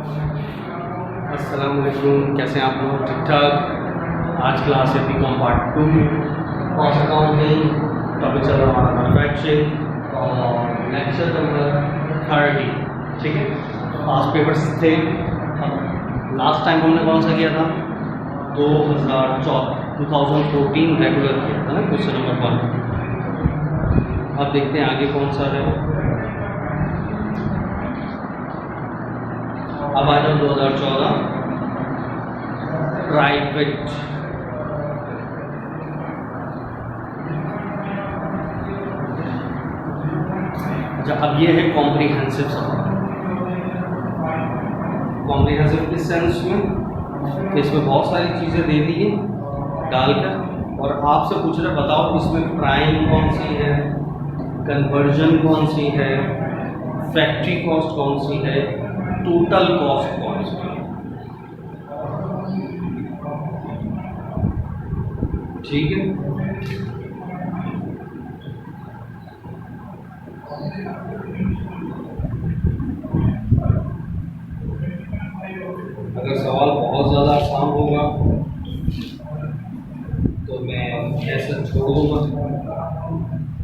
अस्सलाम वालेकुम, कैसे हैं आप लोग? ठीक ठाक। आज क्लास है BCom part 2 cost accounting, topic चल रहा हमारा मैन्युफैक्चरिंग और लेक्चर नंबर 30। ठीक है, आज पेपर्स थे। लास्ट टाइम हमने कौन सा किया था? 2014 रेगुलर किया था ना, क्वेश्चन नंबर 1। अब देखते हैं आगे कौन सा है। अब आ जाओ 2014 प्राइवेट। अच्छा, अब ये है कॉम्प्रिहेंसिव सवाल। कॉम्प्रिहेंसिव किस सेंस में कि इसमें बहुत सारी चीज़ें दे दी है डालकर, और आपसे पूछ रहे बताओ इसमें प्राइम कौन सी है, कन्वर्जन कौन सी है, फैक्ट्री कॉस्ट कौन सी है, टोटल कॉस्ट कौन सी है। ठीक है, अगर सवाल बहुत ज़्यादा आसान होगा तो मैं ऐसा छोड़ दूंगा,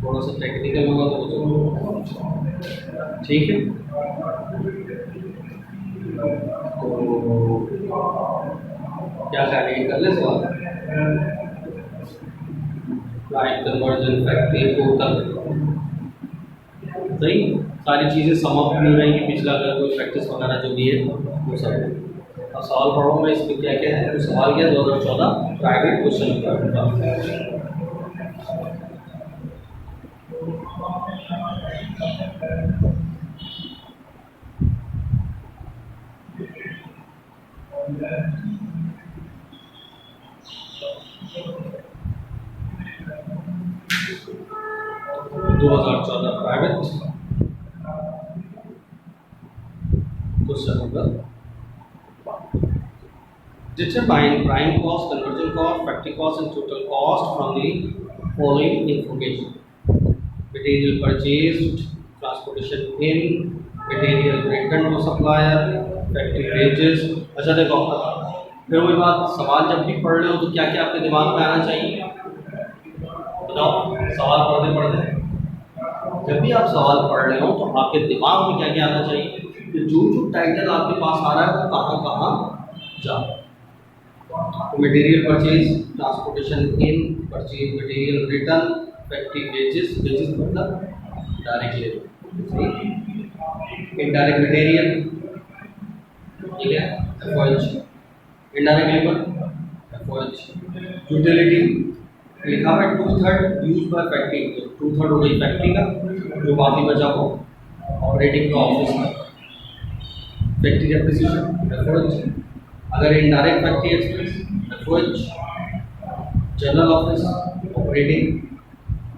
थोड़ा सा टेक्निकल होगा तो छोड़ूंगा। ठीक है, तो क्या कार्य कर ले सवाल? प्राइम, कन्वर्जन, फैक्ट्री, टोटल, सही सारी चीज़ें समाप्त नहीं रहेंगी। पिछला अगर कोई प्रैक्टिस वगैरह जो भी है वो सब। अब सवाल पढ़ो मैं इसमें क्या क्या है। तो सवाल क्या 2014 प्राइवेट क्वेश्चन का। Private question number determine prime cost, conversion cost, factory cost and total cost from the following information: material purchased, transportation in, material returned to supplier, factory wages। अच्छा देखो, फिर वही बात, सवाल जब भी पढ़ रहे हो तो क्या क्या आपके दिमाग में आना चाहिए? बताओ, सवाल पढ़ते पढ़ते जब भी आप सवाल पढ़ रहे हो तो आपके दिमाग में क्या क्या आना चाहिए कि जो जो टाइटल आपके पास आ रहा है वो कहाँ कहाँ जा। तो मटेरियल परचेज, ट्रांसपोर्टेशन इन, purchase material return, factory wages, wages मतलब डायरेक्ट लेबर, इनडायरेक्ट मटेरियल, ठीक है, FOH, indirect labour, FOH, utility लिखा है 2/3 यूज बाय फैक्ट्री, 2/3 हो गई फैक्ट्री का, जो बाकी बचा वो ऑपरेटिंग का ऑफिस का, फैक्ट्री डेप्रिसिएशन, एफओएच। अगर indirect factory expense, FOH, general office operating,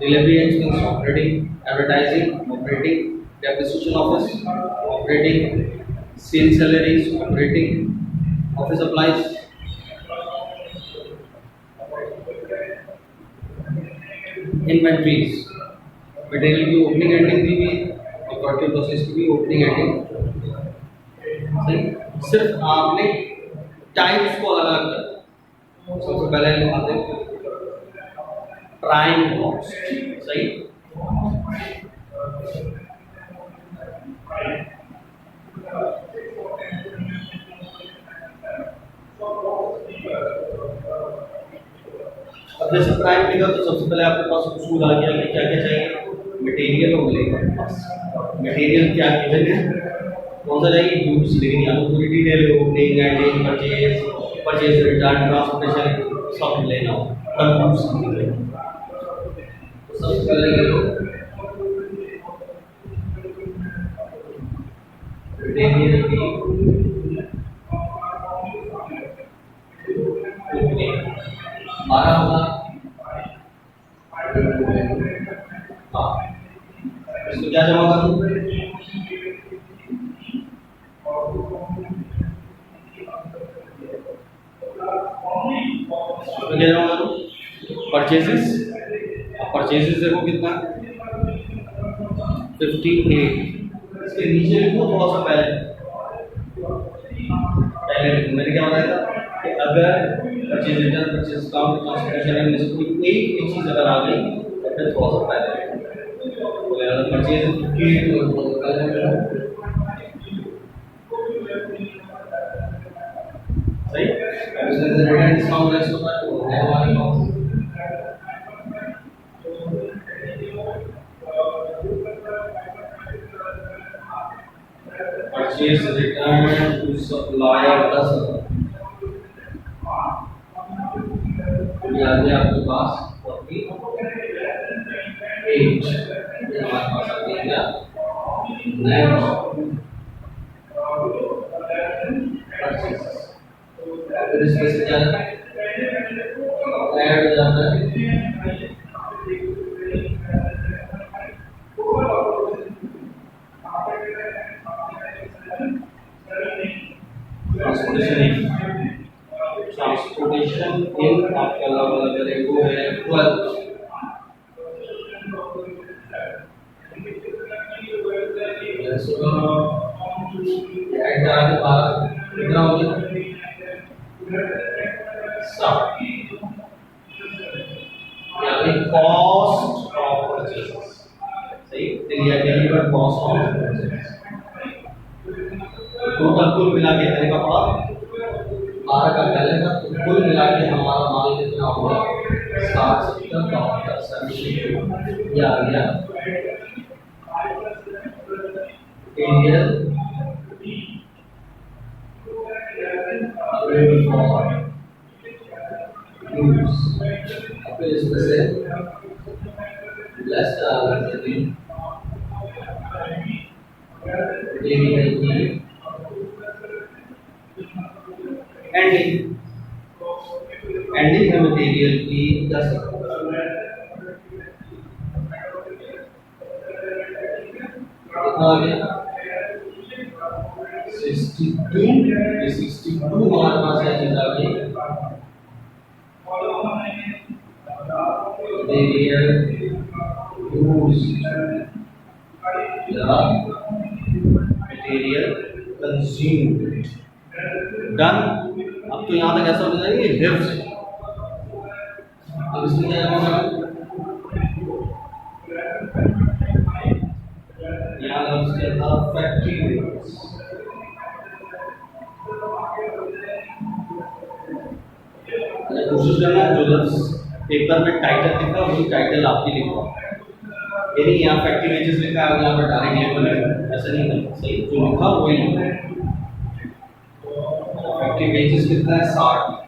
delivery expense operating, advertising operating, depreciation office operating, sale salaries operating, office supplies, inventories, material की ओपनिंग एंडिंग दी हुई है और वर्क प्रोसेस की भी ओपनिंग एंडिंग। सही, सिर्फ आपने टाइप्स को अलग अलग कर। सबसे पहले आते प्राइम कॉस्ट, सही, अब जैसे प्राइम लिखा तो सबसे पहले आपके पास उसूल आ गया कि क्या क्या चाहिए, मटेरियल और लेबर। मटेरियल क्या गिवन है, कौन सा चाहिए, यूज, लेकिन यहाँ तो पूरी डिटेल है, opening ending, purchase, purchase return, transportation सब लेना हो, तब यूज समझेंगे। तो सबसे पहले ये लो मटेरियल की ओपनिंग 12 होगा। हाँ, इसको क्या जमा करूँ, क्या जमा करूँ, परचेजेस। अब परचेजेस देखो कितना, 58। इसके नीचे लिखो थोड़ा सा पहले, पहले लिखो। मैंने क्या बताया था कि अगर purchase return, purchase discount, transportation and इसमें एक चीज अगर आ गई तो फिर थोड़ा सा पहले बोले अगर परचेज की तो पहले सही। रिटर्न डिस्काउंट लेस होता है तो है हमारे पास परचेज रिटर्न टू सप्लायर 10 ये आ गया आपके पास 48 ये हमारे पास आ गया नेट परचेज। फिर इसमें से क्या ऐड हो जाता है ट्रांसपोर्टेशन इन आपका अलग अलग वो है 12 ऐड करा के बाद कितना हो गया 7 यानी कॉस्ट ऑफ परचेज सही deliver cost of purchase total कुल मिला के मैंने कहा 12 का पहले का तो कुल मिला के हमारा माल कितना हुआ 60 70 70 ये आ गया इंडियन फिर इसमें से लेस एंडिंग में मटेरियल की 10 कितना आ गया 62 हमारे पास है चीज आ गई material used material consumed done. अब तो यहाँ तक ऐसा हो जाएगा ये हिफ्ज। अब इसमें क्या होगा यहाँ लफ्ज क्या था फैक्ट्री वेजेस कोशिश करना जो लफ्ज पेपर में टाइटल लिखा वही टाइटल आपकी लिखो यानी यहाँ फैक्ट्री वेजेस लिखा है यहाँ पर डायरेक्ट लेबल है ऐसा नहीं करना सही जो लिखा वही फैक्ट्री वेजेस कितना है 60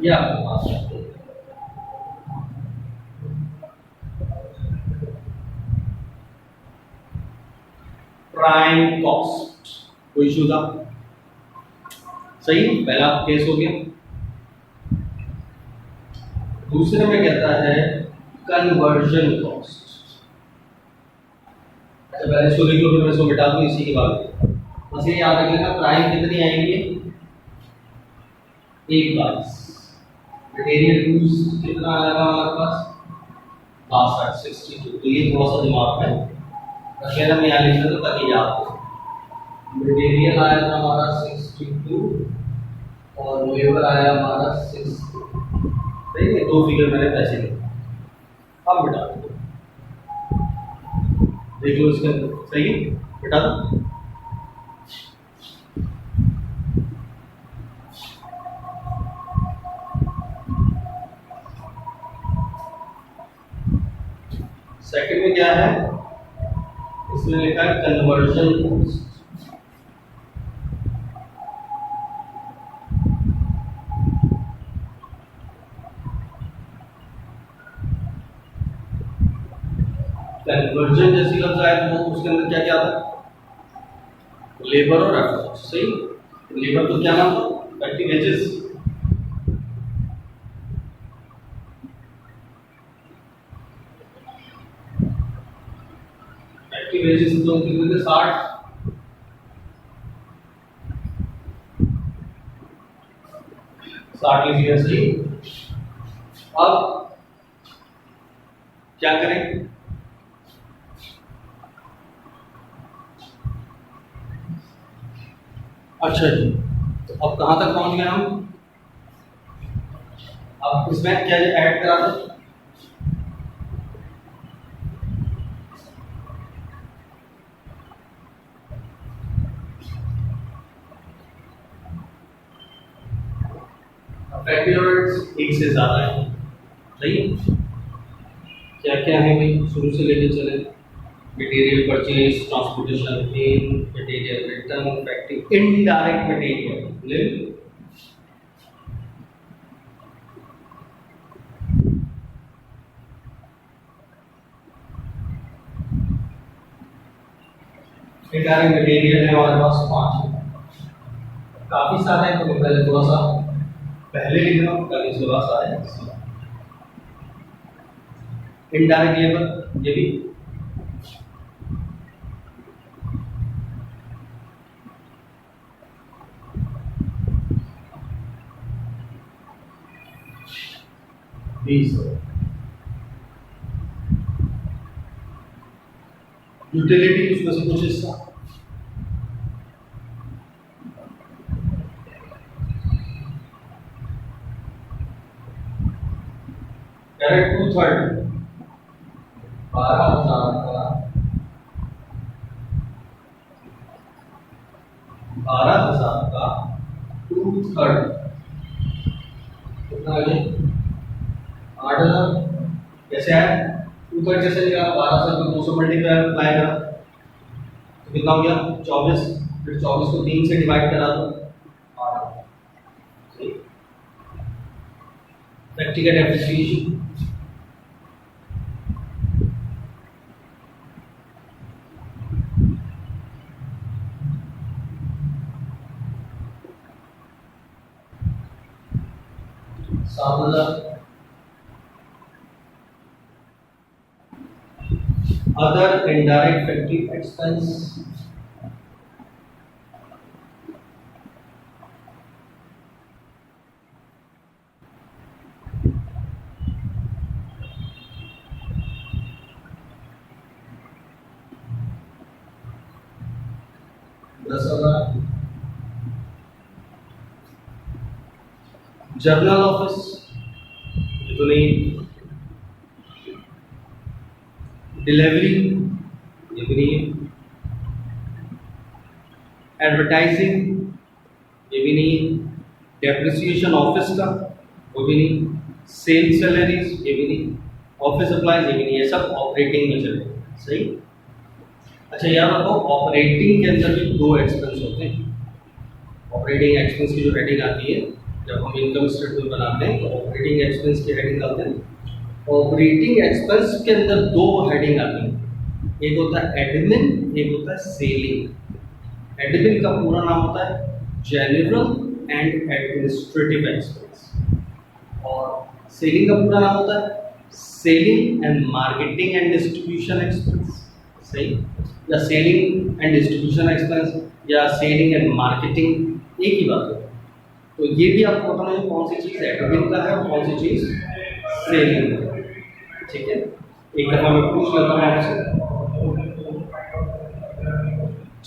या प्राइम कॉस्ट कोई इशू था सही पहला केस हो गया। दूसरे में कहता है कन्वर्जन कॉस्ट। अच्छा पहले इसको लिख लो फिर मैं इसको मिटा दूं इसी के बाद बस ये याद रख लेना प्राइम कितनी आएंगी 1 मटेरियल यूज कितना आएगा हमारे पास 62 तो ये थोड़ा सा दिमाग में रखेगा मैं यहाँ लिख दूँ ताकि याद हो। मटेरियल आया था हमारा 62 और लेबर आया हमारा 6 सही है 2 फिगर मैंने पैसे लिखे अब बिटा दो देख लो इसके अंदर सही है बिटा दो सेकंड में क्या है इसमें लिखा है कन्वर्जन कॉस्ट। कन्वर्जन जैसी लफ्ज आया तो उसके अंदर क्या क्या था लेबर और एफर्ट सही। लेबर तो क्या नाम था फैक्ट्री वेजेस फैक्ट्री वेजेस तो कितने थे 60 लीजिए सही। अब क्या करें? अच्छा जी, तो अब कहाँ तक पहुँच गए हम? अब इसमें क्या ऐड करा दो? फैक्टर्स एक से ज़्यादा है, सही है। क्या क्या है भाई, शुरू से लेके चले। मटेरियल परचेज, ट्रांसपोर्टेशन इन, material return, factory indirect material, indirect material है हमारे पास 5, काफी सारा है, तो पहले थोड़ा सा पहले लिख रहा हूँ ताकि इसके बाद सारे इनडायरेक्ट लेबर, ये भी यूटिलिटी उसमें से कुछ हिस्सा, करेक्ट, 2/3 12,000 का 12,000 का 2/3 कितना है? 8,000। कैसे है 2/3? जैसे लिखा 12,000 को 200 मल्टीप्लाई करा तो कितना हो गया? 24। फिर 24 को 3 से डिवाइड करा दो, 12। फैक्ट्री का depreciation other indirect factory expense, journal office ये तो नहीं, डिलीवरी ये भी नहीं है, एडवर्टाइजिंग ये भी नहीं है, डेप्रिसिएशन ऑफिस का वो भी नहीं, सेल सैलरीज ये भी नहीं, ऑफिस सप्लाईज ये भी नहीं, ये सब ऑपरेटिंग में चले, सही। अच्छा याद रखो, ऑपरेटिंग के अंदर भी 2 एक्सपेंस होते हैं। ऑपरेटिंग एक्सपेंस की जो हेडिंग आती है जब हम इनकम स्टेटमेंट बनाते हैं तो ऑपरेटिंग एक्सपेंस की हेडिंग डालते हैं। ऑपरेटिंग एक्सपेंस के अंदर 2 हेडिंग आती हैं, एक होता है एडमिन, एक होता है सेलिंग। एडमिन का पूरा नाम होता है जनरल एंड एडमिनिस्ट्रेटिव एक्सपेंस, और सेलिंग का पूरा नाम होता है selling and marketing and distribution expense, सही। या सेलिंग एंड डिस्ट्रीब्यूशन एक्सपेंस या सेलिंग एंड मार्केटिंग एक ही बात है। तो ये भी आपको बताना है कौन सी चीज़ एडमिन का है और कौन सी चीज़ सेलिंग का है, ठीक है। एक दफा मैं पूछ लेता हूँ आपसे,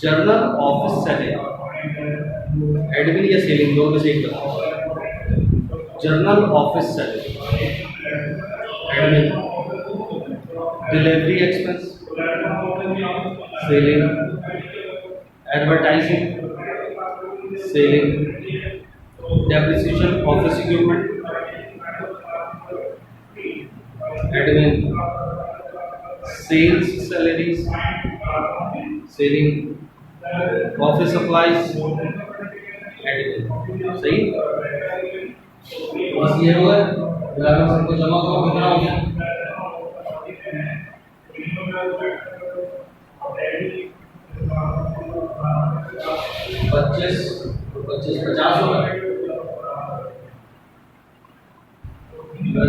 जर्नल ऑफिस सैलरी एडमिन या सेलिंग, दोनों में से एक बताओ। General office salary admin, delivery expense selling, advertising selling, depreciation office equipment admin, sales salaries selling, office supplies admin, सही। बस ये होगा, सबको जमा करो, कितना हो गया? 25 25 50 होगा,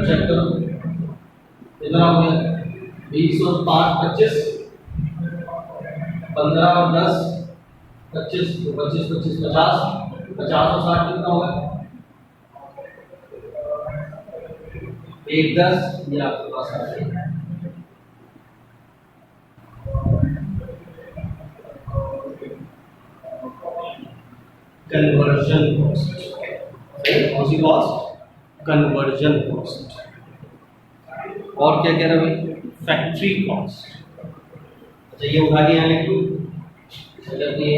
चेक करो कितना हो गया? 20 और 5 25, 15 और 10 25, तो 25 25 50, 50 और 60 कितना होगा? 1 10, ये आपके पास आ गया। कन्वर्जन कॉस्ट, सही, कौन सी कॉस्ट, कन्वर्जन कॉस्ट। और क्या कह रहा भाई, फैक्ट्री कॉस्ट। अच्छा ये उठा के यहाँ लिख लूँ, मतलब ये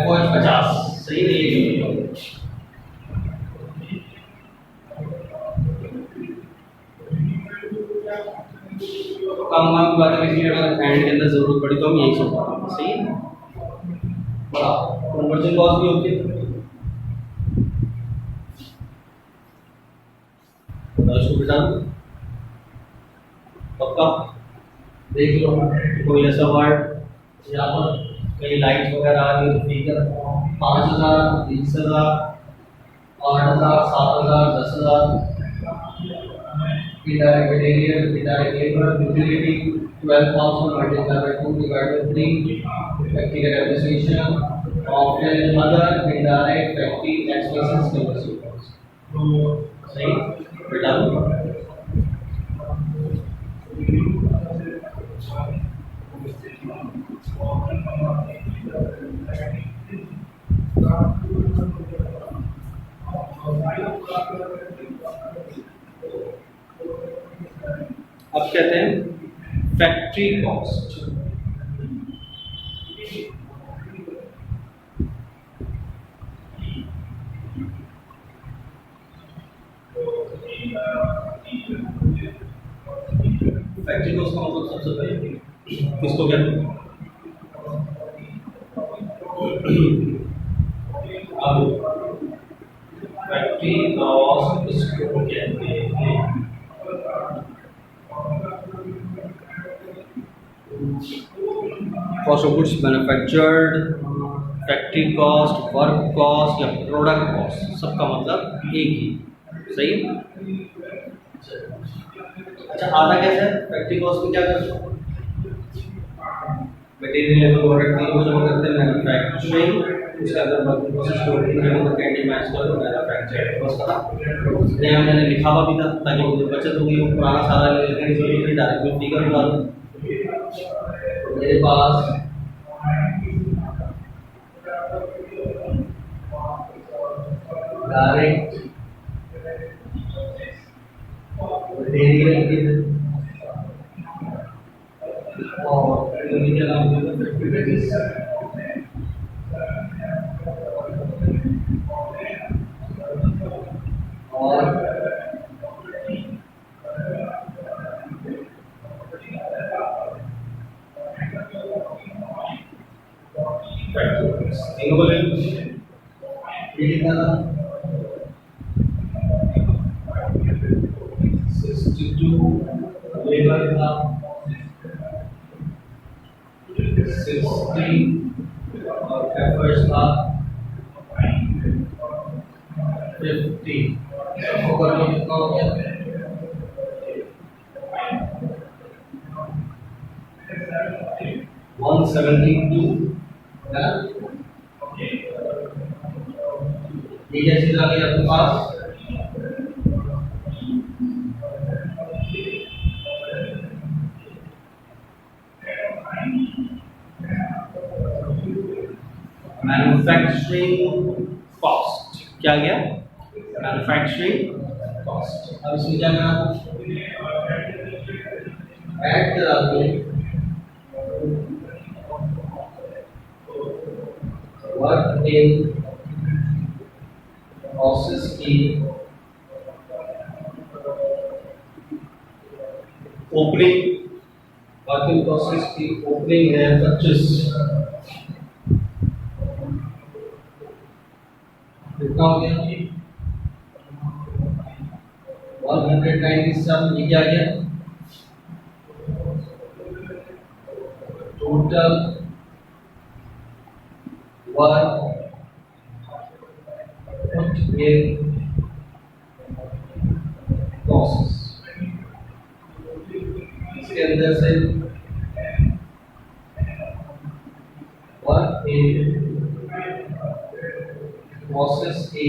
FOF 50, सही नहीं, कम की बात है, लेकिन अगर एंड के अंदर जरूरत पड़ी तो हम यही सोचते, सही है। बड़ा कन्वर्जन कॉस्ट भी होती है, इसको बिठा दो पक्का। देख लो कोई ऐसा वर्ड यहाँ पर कहीं लाइट वगैरह आ रही है, figure 5000, 20,000, 8,000, 7,000, 10,000, indirect material, indirect labor, utility 12,000 multiplied by 2 divided by 3, practical appreciation, often other indirect factory expenses conversion cost. सही बेटा, अब कहते हैं फैक्ट्री कॉस्ट। फैक्ट्री कॉस्ट का मतलब सबसे पहले किसको कहते हैं, अब फैक्ट्री कॉस्ट किसको कहते हैं, cost of goods manufactured, factory cost, work cost या प्रोडक्ट कॉस्ट, सबका मतलब एक ही, सही है। अच्छा आधा कैसे है, फैक्ट्री कॉस्ट में क्या करते हैं, मटेरियल लेवल प्रोडक्ट को जमा करते हैं मैन्युफैक्चरिंग, उसके अंदर वर्किंग प्रोसेस को कैंडी मैच कर दो मैन्युफैक्चरिंग कॉस्ट का। यहाँ मैंने लिखा हुआ भी था ताकि मुझे बचत होगी, वो पुराना सारा लेने की जरूरत नहीं, डायरेक्ट फिगर उठा दो। मेरे पास डायरेक्ट मटेरियल की और क्या नाम है, और तीनों को ले कितना 62 लेबर का 60 और एफर्ट्स का 50, सबको कर लो कितना हो गया, 172 है। ये क्या चीज आ गई आपके पास, मैन्युफैक्चरिंग कॉस्ट, क्या गया, मैन्युफैक्चरिंग कॉस्ट। अब इसमें क्या करना, ऐड करा दो वर्क इन प्रोसेस की ओपनिंग, वर्क इन प्रोसेस की ओपनिंग है 25, कितना हो गया 197, ये क्या गया total work put in process, इसके अंदर से वर्क इन प्रोसेस की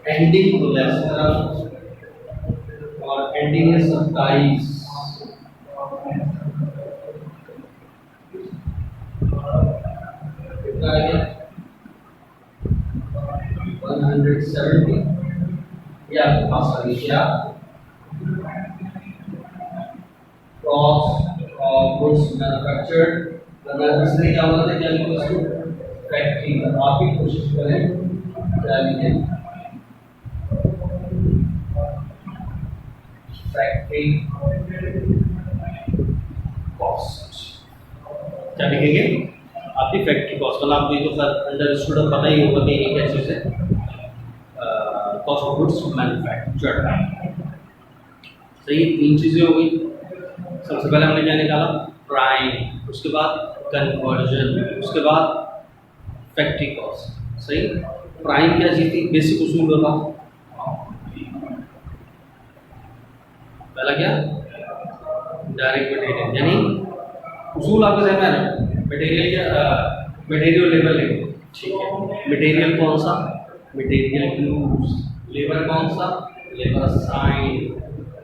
एंडिंग को लेस तरफ, और एंडिंग है 27, 170 ये आपके पास आ गई क्या कॉस्ट ऑफ गुड्स मैन्युफैक्चर्ड इसलिए क्या होता है क्या लिखो इसको फैक्ट्री आप ही कोशिश करें क्या लिखें फैक्ट्री कॉस्ट क्या लिखेंगे आपकी फैक्ट्री कॉस्ट मतलब आपको ये तो सर अंडरस्टूड पता ही होगा कि ये क्या चीज़ है कॉस्ट ऑफ गुड्स मैन्युफैक्चर्ड सही तीन चीज़ें हो गई सबसे पहले हमने क्या निकाला प्राइम उसके बाद कन्वर्जन उसके बाद फैक्ट्री कॉस्ट सही प्राइम क्या चीज़ थी बेसिक उसूल होगा पहला क्या डायरेक्ट मटेरियल यानी उसूल आपके जहन में है मटेरियल क्या मटेरियल लेबर लेंगे ठीक है मटेरियल कौन सा मटेरियल यूज लेबर कौन सा लेबर साइन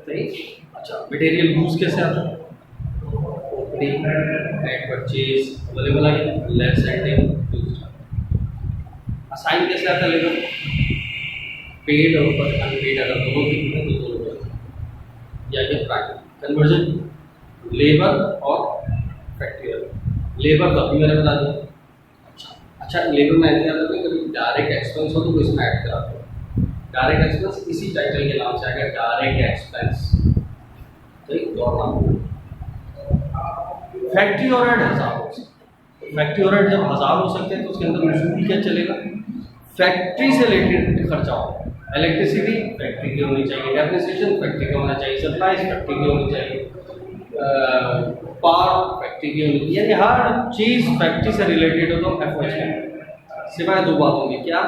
सही अच्छा मटेरियल यूज कैसे आता है ओपनिंग नेट परचेज अवेलेबल आ गया लेफ्ट साइड असाइन कैसे आता है लेबर पेड और अनपेड अगर दोनों की तो दोनों या क्या प्राइम कन्वर्जन लेबर और फैक्ट्री लेबर तो अभी मैंने बता दिया अच्छा लेबर में ऐसे आता है कभी डायरेक्ट एक्सपेंस हो तो कोई इसमें ऐड करा दो डायरेक्ट एक्सपेंस इसी टाइटल के नाम से आएगा डायरेक्ट एक्सपेंस सही और नाम फैक्ट्री ओवरहेड 1000 हो सकते फैक्ट्री ओवरहेड जब 1000 हो सकते हैं तो उसके अंदर उसूल क्या चलेगा फैक्ट्री से रिलेटेड खर्चा हो इलेक्ट्रिसिटी फैक्ट्री की होनी चाहिए डेप्रिसिएशन फैक्ट्री का होना चाहिए सप्लाईज फैक्ट्री की होनी चाहिए पावर फैक्ट्री की होनी चाहिए यानी हर चीज़ फैक्ट्री से रिलेटेड हो तो एफओएच में सिवाय दो बातों में क्या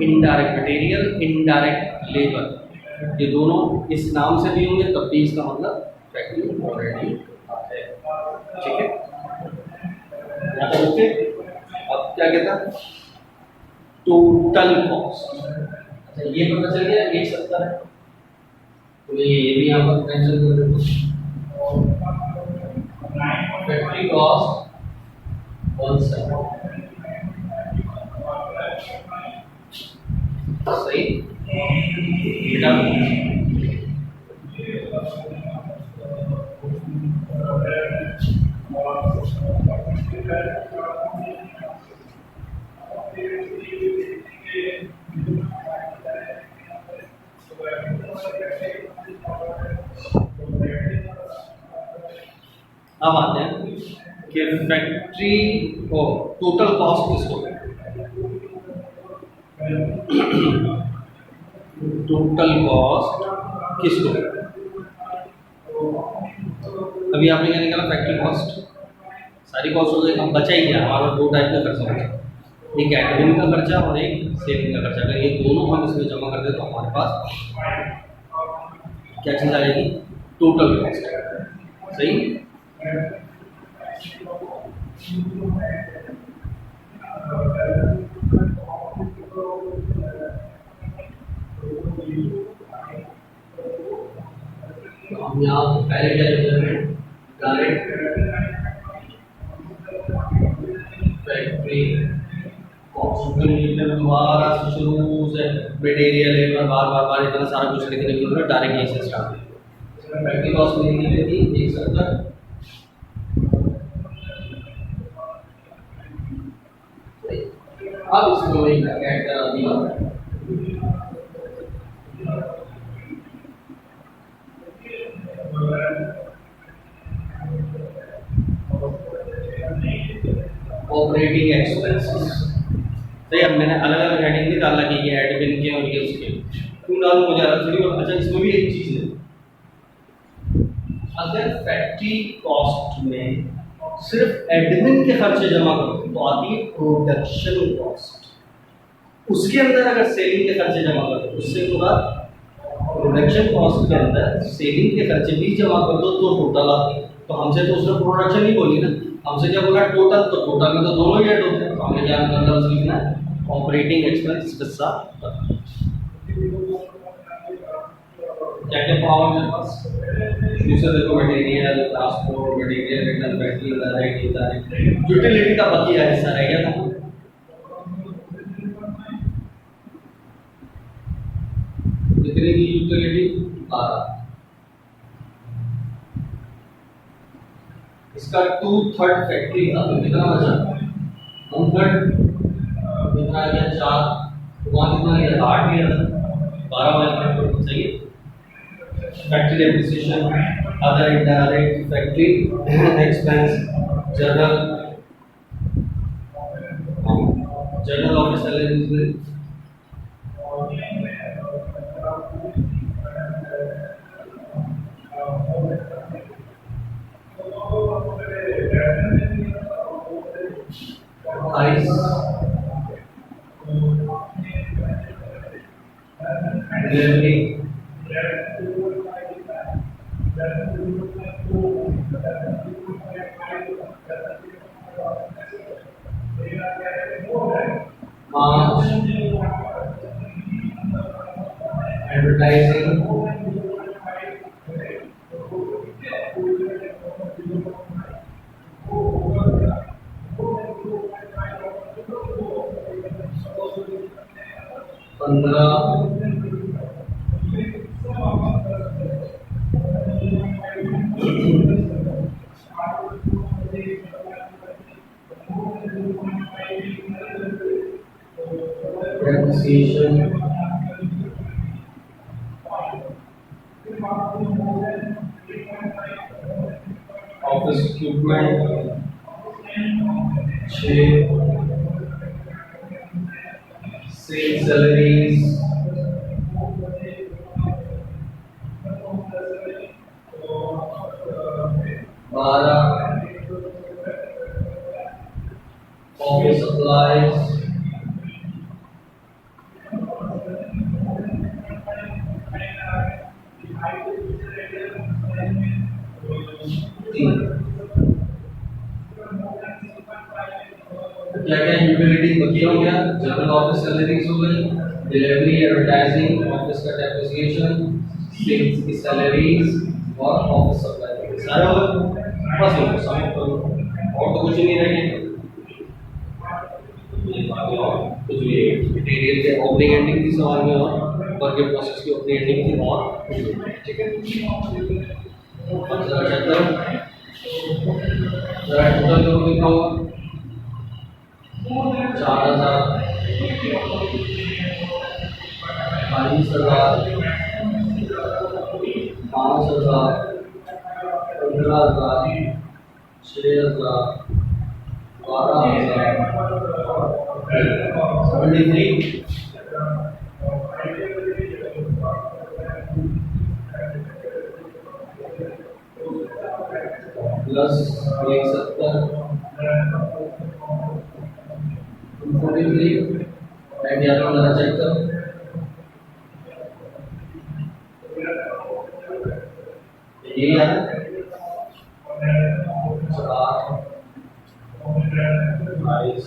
इनडायरेक्ट मटेरियल इनडायरेक्ट लेबर ये दोनों इस नाम से भी होंगे तब भी इसका मतलब फैक्ट्री ऑलरेडी है ठीक है ओके अब क्या कहता है टोटल कॉस्ट अच्छा ये पता चल गया 170 है तो ये भी यहाँ पर मेंशन कर देते फैक्ट्री कॉस्ट 170 सही बेटा अब आते हैं कि फैक्ट्री को टोटल कॉस्ट किसको टोटल कॉस्ट किसको अभी आपने क्या निकाला फैक्ट्री कॉस्ट सारी कॉस्ट हो गई अब बचा ही क्या हमारा दो टाइप का खर्चा बचा एक एडमिन का खर्चा और एक सेविंग का खर्चा अगर ये दोनों हम इसमें जमा कर दे तो हमारे पास क्या चीज़ आ जाएगी टोटल कॉस्ट सही तो हम यहाँ पहले क्या करते हैं डायरेक्ट फैक्ट्री कॉस्ट दोबारा शुरू से मटेरियल लेबर बार बार बार इतना सारा कुछ लिखने की जरूरत डायरेक्ट यहीं से स्टार्ट फैक्ट्री कॉस्ट लिखने के लिए 170 अब इसको मैं ऐड करा दिया ऑपरेटिंग एक्सपेंसेस सही अब मैंने अलग अलग हेडिंग नहीं डाला कि ये एडमिन के और ये उसके क्यों डालूं मुझे अलग थोड़ी और अच्छा इसमें भी एक चीज़ है अगर फैक्ट्री कॉस्ट में सिर्फ एडमिन के खर्चे जमा करो तो आती है प्रोडक्शन कॉस्ट उसके अंदर अगर सेलिंग के खर्चे जमा कर दो उससे पूरा प्रोडक्शन कॉस्ट के अंदर सेलिंग के खर्चे भी जमा कर दो तो टोटल आती है तो हमसे तो उसने प्रोडक्शन ही बोली ना हमसे क्या बोला टोटल तो टोटल में तो दोनों ही ऐड होते हैं तो हमें क्या मतलब लिखना है ऑपरेटिंग एक्सपेंस हिस्सा क्या क्या पावर मेरे पास दूसरे देखो material transport material return battery direct indirect utility का बकिया हिस्सा रह गया था यूटिलिटी 12। इसका 2/3 फैक्ट्री था तो कितना बचा 1/3, कितना आ गया 4, वहाँ कितना लिया 8 लिया था, 12 वाला सही है। Factory depreciation, other indirect factory expense, general office salaries में advertising, 15 depreciation, office equipment 6, sale salaries 12, office supplies 3। क्या क्या यूटिलिटी बाकी हो गया, जनरल ऑफिस सैलरीज हो गई, डिलीवरी, एडवर्टाइजिंग, ऑफिस का डेप्रिसिएशन, सेल्स की सैलरीज और ऑफिस सप्लाई सारे हो गए। बस इनको सम करो और तो कुछ ही नहीं रह गया। ये बाकी और कुछ भी मटेरियल के ओपनिंग एंडिंग की सवाल में और वर्क इन प्रोसेस की ओपनिंग एंडिंग की और ठीक है। टोटल जो लिखा होगा 4000, 22,000, 5,000, 15,000, 6,000, 12,000, 73 प्लस 170 43 एंड यहाँ पर जरा चेक करो ये है 73 plus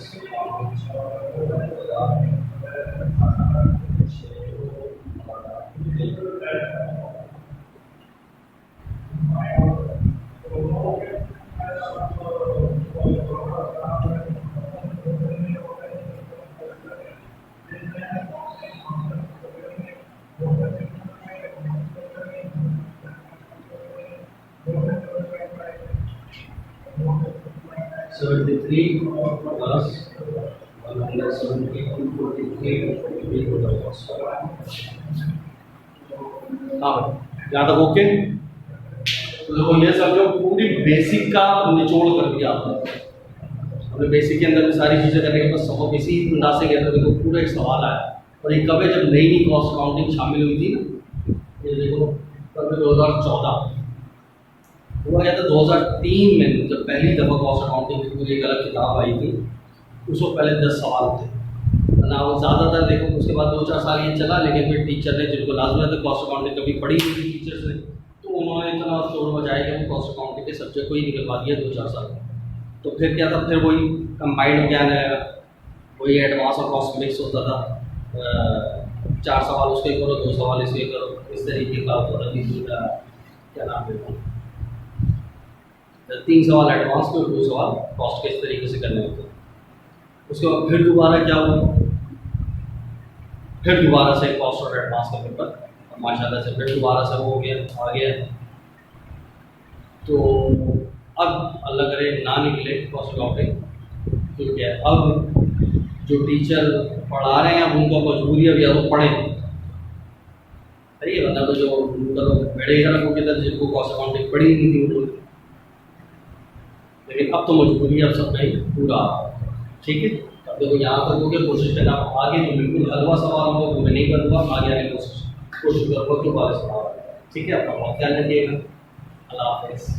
170 43 हाँ यहाँ तक ओके। तो देखो ये सब जो पूरी बेसिक का निचोड़ कर दिया आपने, हमने बेसिक के अंदर भी सारी चीज़ें करने के बाद सब इसी अंदाज से गया था। देखो पूरा एक सवाल आया और ये कब है, जब नई नई कॉस्ट अकाउंटिंग शामिल हुई थी ना, ये देखो कब 2014 हुआ गया था। 2003 में जब पहली दफ़ा कॉस्ट अकाउंटिंग की पूरी एक अलग किताब आई थी, उसको पहले 10 सवाल थे ना, वो ज़्यादातर देखो उसके बाद 2-4 साल ये चला, लेकिन फिर टीचर ने जिनको लाजमी था कॉस्ट अकाउंटिंग कभी पढ़ी नहीं थी टीचर्स ने, तो उन्होंने इतना शोर मचाया कि कॉस्ट अकाउंटिंग के सब्जेक्ट को ही निकलवा दिया 2-4 साल में। तो फिर क्या था, फिर वही कंबाइंड ज्ञान आएगा, वही एडवांस और कॉस्ट मिक्स होता था, 4 सवाल उसके करो, 2 सवाल इसके करो, इस तरीके का होता था। क्या नाम है, 3 सवाल एडवांस के और 2 सवाल कॉस्ट के इस तरीके से करने होते हैं। उसके बाद फिर दोबारा क्या हुआ, फिर दोबारा से कॉस्ट और एडवांस का पेपर माशाल्लाह से फिर दोबारा से वो हो गया, आ गया। तो अब अल्लाह करे ना निकले कॉस्ट अकाउंटिंग, तो क्या है, अब जो टीचर पढ़ा रहे हैं अब उनको मजबूरी अब या तो पढ़ें, सही है, मतलब जो मतलब बड़े तरह को किधर जिनको कॉस्ट अकाउंटिंग पढ़ी नहीं थी उन्होंने, लेकिन अब तो मजबूरी अब सब नहीं पूरा, ठीक है। अब देखो यहाँ तक हो गया, कोशिश करना आगे जो बिल्कुल हलवा सवाल होगा वो मैं नहीं करूँगा, आगे आगे कोशिश करूँगा क्यों वाले सवाल, ठीक है। आपका बहुत ख्याल रखिएगा, अल्लाह हाफिज़।